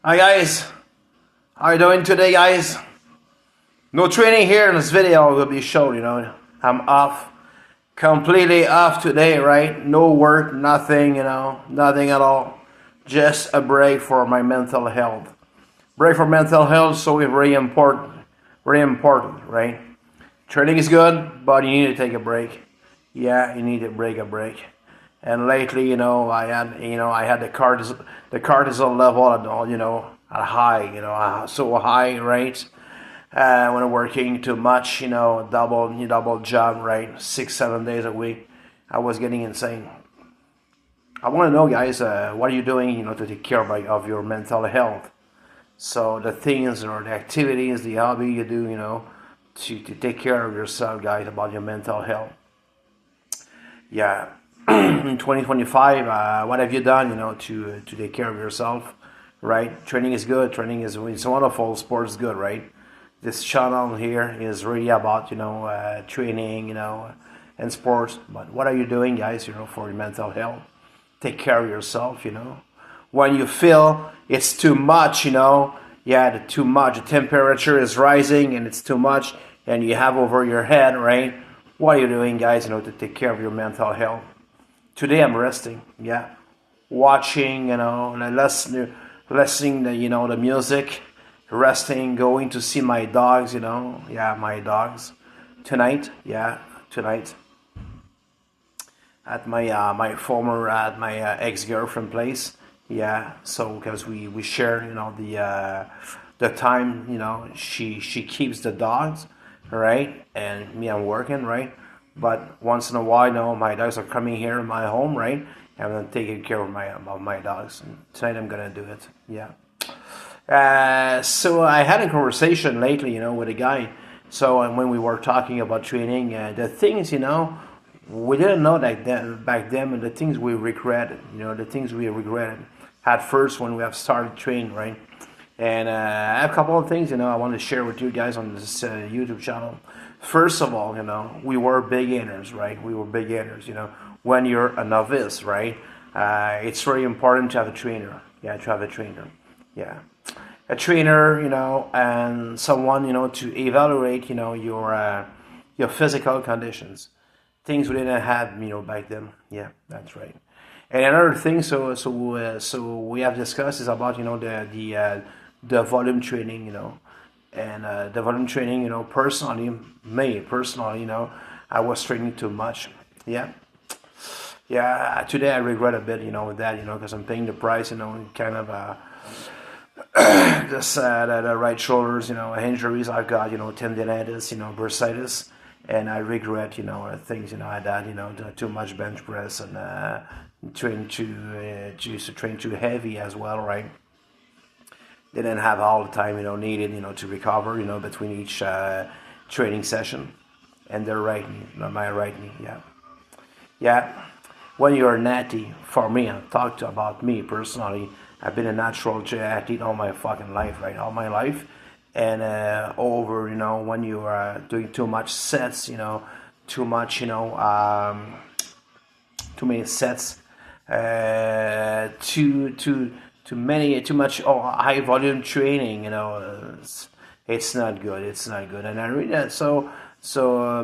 Hi guys, how you doing today guys? No training here in this video will be shown, I'm off, completely off today, right? No work, nothing, nothing at all. Just a break for my mental health. Break for mental health, so it's very important, right? Training is good, but you need to take a break. Yeah, you need to break a break. And lately, I had the cortisol level at all, at high, so high, right? When I'm working too much, double job, right? 6, 7 days a week, I was getting insane. I want to know, guys, what are you doing, to take care of your mental health? So the things or the activities, the hobby you do, to take care of yourself, guys, about your mental health. Yeah. In 2025, what have you done, to take care of yourself, right? Training is good. Training is it's wonderful. Sports is good, right? This channel here is really about, training, and sports. But what are you doing, guys, for your mental health? Take care of yourself, When you feel it's too much, too much. The temperature is rising and it's too much, and you have over your head, right? What are you doing, guys, to take care of your mental health? Today I'm resting, yeah. Watching, listening to, the music, resting, going to see my dogs, my dogs. Tonight, at my ex-girlfriend place, yeah. So because we share, the time, she keeps the dogs, right, and me I'm working, right. But once in a while, my dogs are coming here in my home, right? And I'm taking care of my dogs. And tonight I'm gonna do it. Yeah. So I had a conversation lately, with a guy. So and when we were talking about training, the things, we didn't know that back then, and the things we regretted, the things we regretted at first when we have started training, right? And I have a couple of things, I want to share with you guys on this YouTube channel. First of all, we were beginners, right? We were beginners, when you're a novice, right? It's very important to have a trainer. Yeah, to have a trainer. Yeah. A trainer, and someone, to evaluate, your physical conditions. Things we didn't have, back then. Yeah, that's right. And another thing, so we have discussed is about, the volume training, and the volume training, personally, I was training too much. Yeah. Yeah, today I regret a bit, with that, because I'm paying the price, kind of just the right shoulders, injuries I've got, tendinitis, bursitis, and I regret, things, I had, too much bench press and train train too heavy as well, right? Didn't have all the time, needed, to recover, between each training session, and their right knee, my right knee, yeah. Yeah, when you're natty, for me, I talked about me personally. I've been a natural athlete all my fucking life, right? All my life. And when you are doing too much sets, too much, too many sets, too much high volume training, it's not good. It's not good. And I read that. So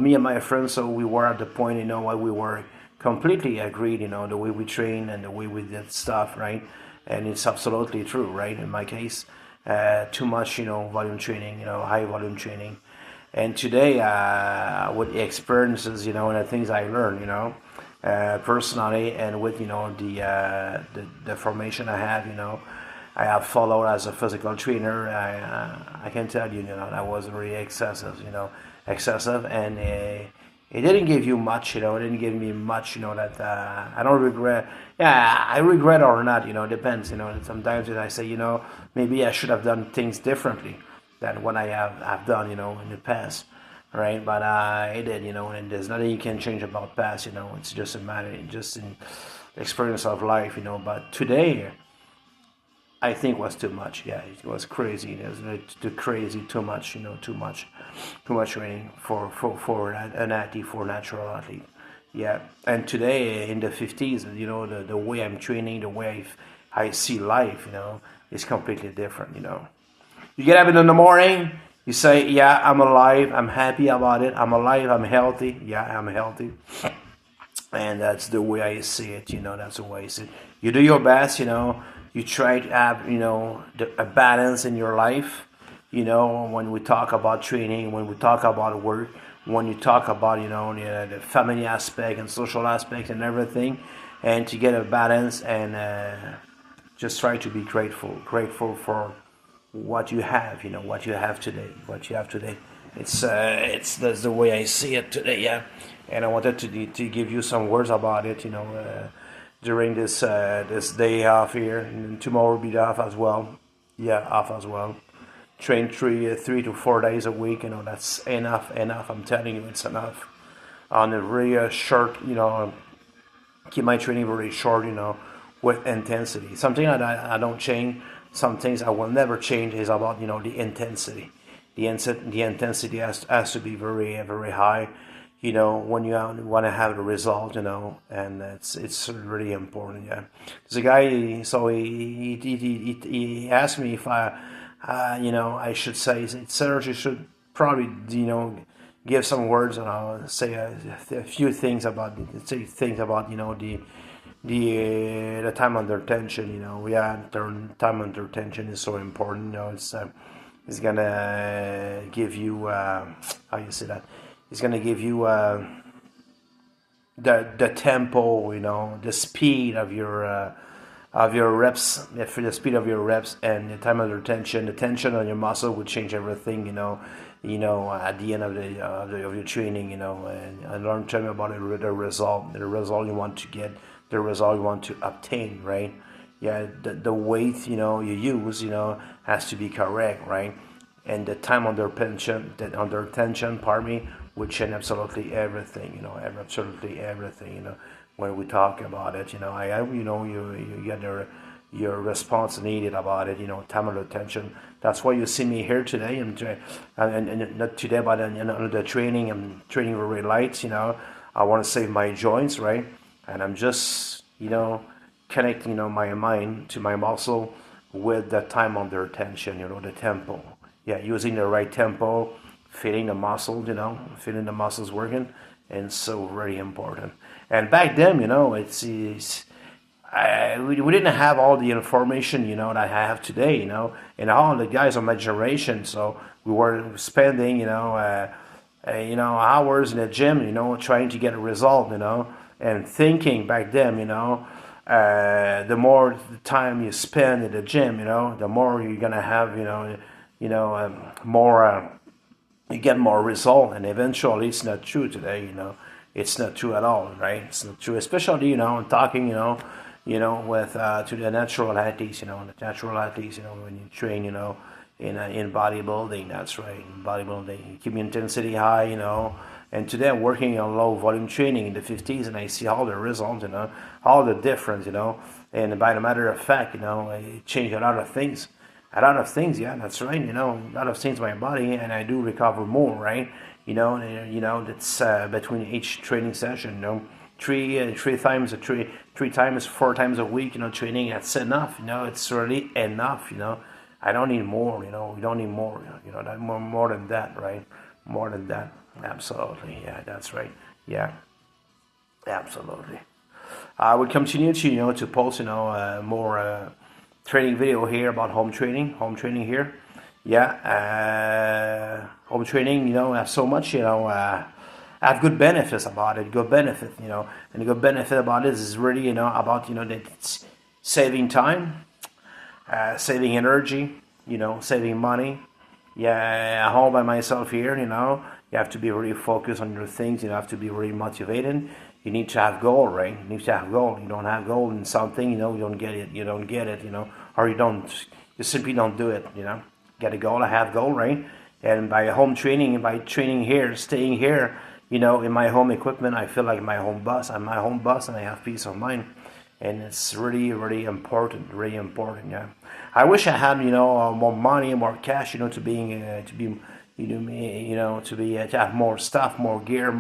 me and my friends, so we were at the point, what we were completely agreed, the way we train and the way we did stuff, right? And it's absolutely true, right? In my case, too much, volume training, high volume training. And today, with the experiences, and the things I learned, personally, and with, the formation I have, I have followed as a physical trainer. I can tell you, that was really excessive, and it didn't give you much, it didn't give me much, that I don't regret. Yeah, I regret or not, depends, sometimes I say, maybe I should have done things differently than what I have done, in the past, right? But I did, and there's nothing you can change about past, it's just a matter, just in experience of life, but today, I think was too much. Yeah, it was crazy. It was too crazy, too much. Too much training for an athlete, for a natural athlete. Yeah, and today in the 50s, the way I'm training, the way I see life, is completely different, you know. You get up in the morning, you say, yeah, I'm alive, I'm happy about it, I'm alive, I'm healthy, yeah, I'm healthy. And that's the way I see it, you know, that's the way I see it. You do your best, you know, you try to have, you know, a balance in your life, you know, when we talk about training, when we talk about work, when you talk about, you know, the family aspect and social aspect and everything, and to get a balance and just try to be grateful for what you have, you know, what you have today, what you have today. It's that's the way I see it today, yeah. And I wanted to give you some words about it, you know, during this day off here, and tomorrow will be off as well, yeah, off as well. Train 3 to 4 days a week, you know, that's enough. I'm telling you, it's enough. On a really short, you know, keep my training very short, you know, with intensity. Something that I don't change, some things I will never change is about, you know, the intensity. The intensity has to be very high, you know, when you want to have the result, you know, and it's really important, yeah. There's a guy, so he asked me if you know, I should say, Serge, you should probably, you know, give some words and I'll say a few things about you know the time under tension. You know, yeah, time under tension is so important. You know, it's gonna give you how you say that. It's gonna give you the tempo. You know, the speed of your reps, for the speed of your reps and the time under tension. The tension on your muscle will change everything. You know, at the end of your training, you know, and I learned to me about the result you want to get, the result you want to obtain, right? Yeah, the weight, you know, you use, you know, has to be correct, right? And the time under tension, pardon me, would change absolutely everything, you know, absolutely everything, you know, when we talk about it, you know, you know, you get your response needed about it, you know, time under tension. That's why you see me here today, and not today, but in the training, I'm training very light, you know. I want to save my joints, right? And I'm just, you know, connecting, you know, my mind to my muscle with the time under tension, you know, the tempo. Yeah, using the right tempo, feeling the muscle, you know, feeling the muscles working, and so very important. And back then, you know, we didn't have all the information, you know, that I have today, you know, and all the guys of my generation. So we were spending, you know, hours in the gym, you know, trying to get a result, you know, and thinking back then, you know, the more time you spend in the gym, you know, the more you're gonna have, more. You get more result, and eventually, it's not true today, you know. It's not true at all, right? It's not true, especially, you know, talking, with to the natural athletes, you know, when you train, you know, in bodybuilding, that's right, in bodybuilding, you keep your intensity high, you know. And today I'm working on low volume training in the 50s, and I see all the results, you know, all the difference, you know. And by the matter of fact, you know, it changed a lot of things. A lot of things, yeah, that's right, you know, a lot of things in my body, and I do recover more, right? You know, that's between each training session, you know, three times, 4 times a week, you know, training, that's enough, you know, it's really enough, you know. I don't need more, you know, we don't need more, you know, that more than that, right? More than that, absolutely, yeah, that's right, yeah, absolutely. I would continue to, you know, to post, you know, more training video here about home training here, yeah. Home training, you know, have so much, you know, have good benefits about it, good benefit, you know, and the good benefit about it is really, you know, about, you know, that it's saving time, saving energy, you know, saving money. Yeah, at home by myself here, you know, you have to be really focused on your things, you have to be really motivated. You need to have goal, right? You need to have goal. You don't have goal in something, you know, you don't get it, you know, or you simply don't do it, you know. Get a goal, I have goal, right? And by home training, by training here, staying here, you know, in my home equipment, I feel like my home boss. I'm my home boss, and I have peace of mind. And it's really important, yeah. I wish I had, you know, more money, more cash, you know, to have more stuff, more gear,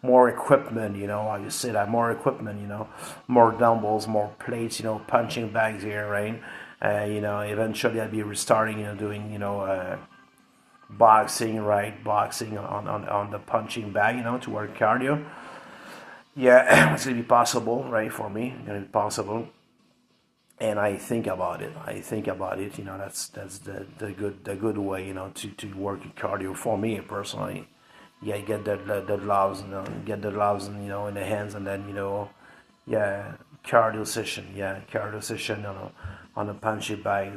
more equipment, you know, how you say that, more equipment, you know, more dumbbells, more plates, you know, punching bags here, right? Eventually I'll be restarting, doing, boxing, right? Boxing on the punching bag, to work cardio. Yeah, it's gonna be possible, right? For me, it's gonna be possible. And I think about it. That's the good way, to work cardio for me personally. Yeah, get the gloves, get the gloves, in the hands, and then, yeah, cardio session. Yeah, cardio session on a punching bag.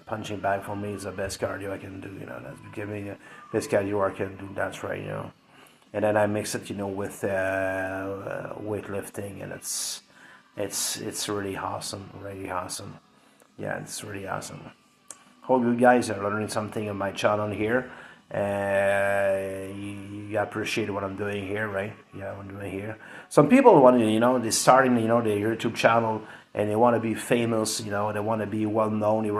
Punching bag for me is the best cardio I can do. That's giving the best cardio I can do. That's right. And then I mix it, with weightlifting, and it's really awesome, really awesome. Yeah, it's really awesome. Hope you guys are learning something on my channel here. You appreciate what I'm doing here, right? Yeah, what I'm doing here. Some people want to, they're starting, their YouTube channel, and they want to be famous, they want to be well known, they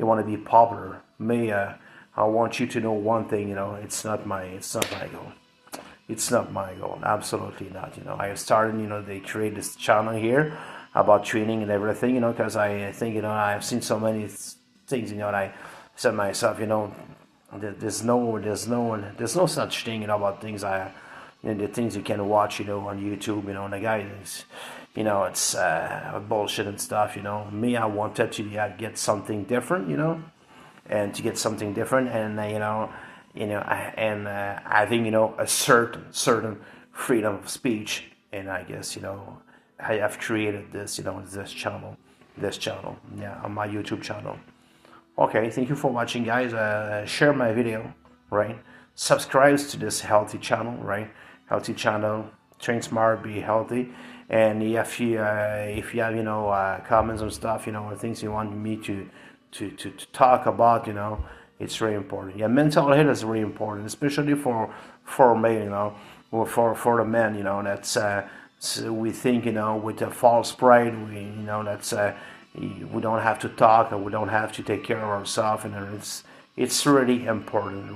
want to be popular. Me, I want you to know one thing, it's not my goal. It's not my goal, absolutely not. I started, they create this channel here about training and everything, because I think, I've seen so many things, and I said myself, there's no such thing, about things the things you can watch, on YouTube, the guy is, it's bullshit and stuff, Me, I wanted to get something different, and to get something different, and I think a certain freedom of speech, and I guess I have created this this channel, yeah, on my YouTube channel. Okay, thank you for watching, guys. Share my video, right? Subscribe to this healthy channel, right? Healthy channel, train smart, be healthy. And if you have comments and stuff, or things you want me to talk about, it's very important. Yeah, mental health is very important, especially for men, or for the men, that's we think, with a false pride, that's we don't have to talk, or we don't have to take care of ourselves, and it's really important,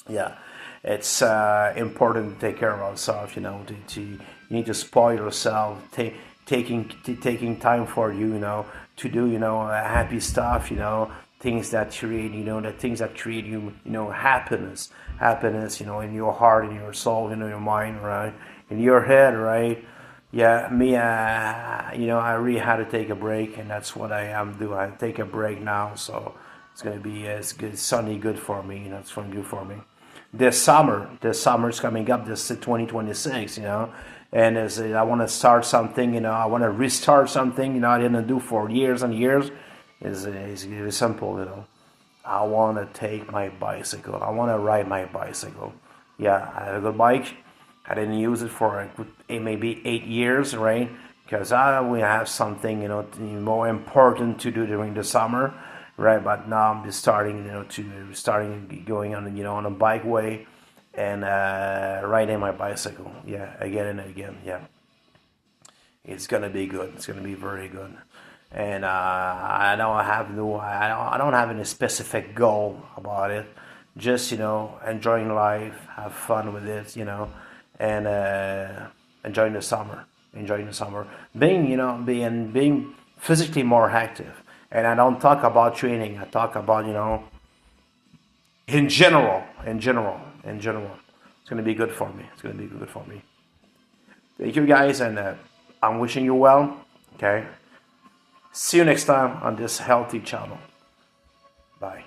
Yeah, it's important to take care of ourselves, you need to spoil yourself, taking time for you, to do, happy stuff, things that create, you, happiness, in your heart, in your soul, in your mind, right, in your head, right. Yeah, me, I really had to take a break, and that's what I am doing. I take a break now, so it's gonna be good, sunny, good for me. It's good for me. This summer's coming up. This 2026, and I want to start something. I want to restart something. I didn't do for years and years. It's very simple. I want to take my bicycle. I want to ride my bicycle. Yeah, I have a good bike. I didn't use it for maybe 8 years, right? Because we have something, more important to do during the summer, right? But now I'm just starting, going on, on a bike way, and riding my bicycle. Yeah, again and again. Yeah, it's gonna be good. It's gonna be very good. And I don't have any specific goal about it. Just enjoying life, have fun with it, and enjoying the summer, being physically more active. And I don't talk about training. I talk about in general. It's gonna be good for me. Thank you, guys, and I'm wishing you well. Okay. See you next time on this healthy channel. Bye.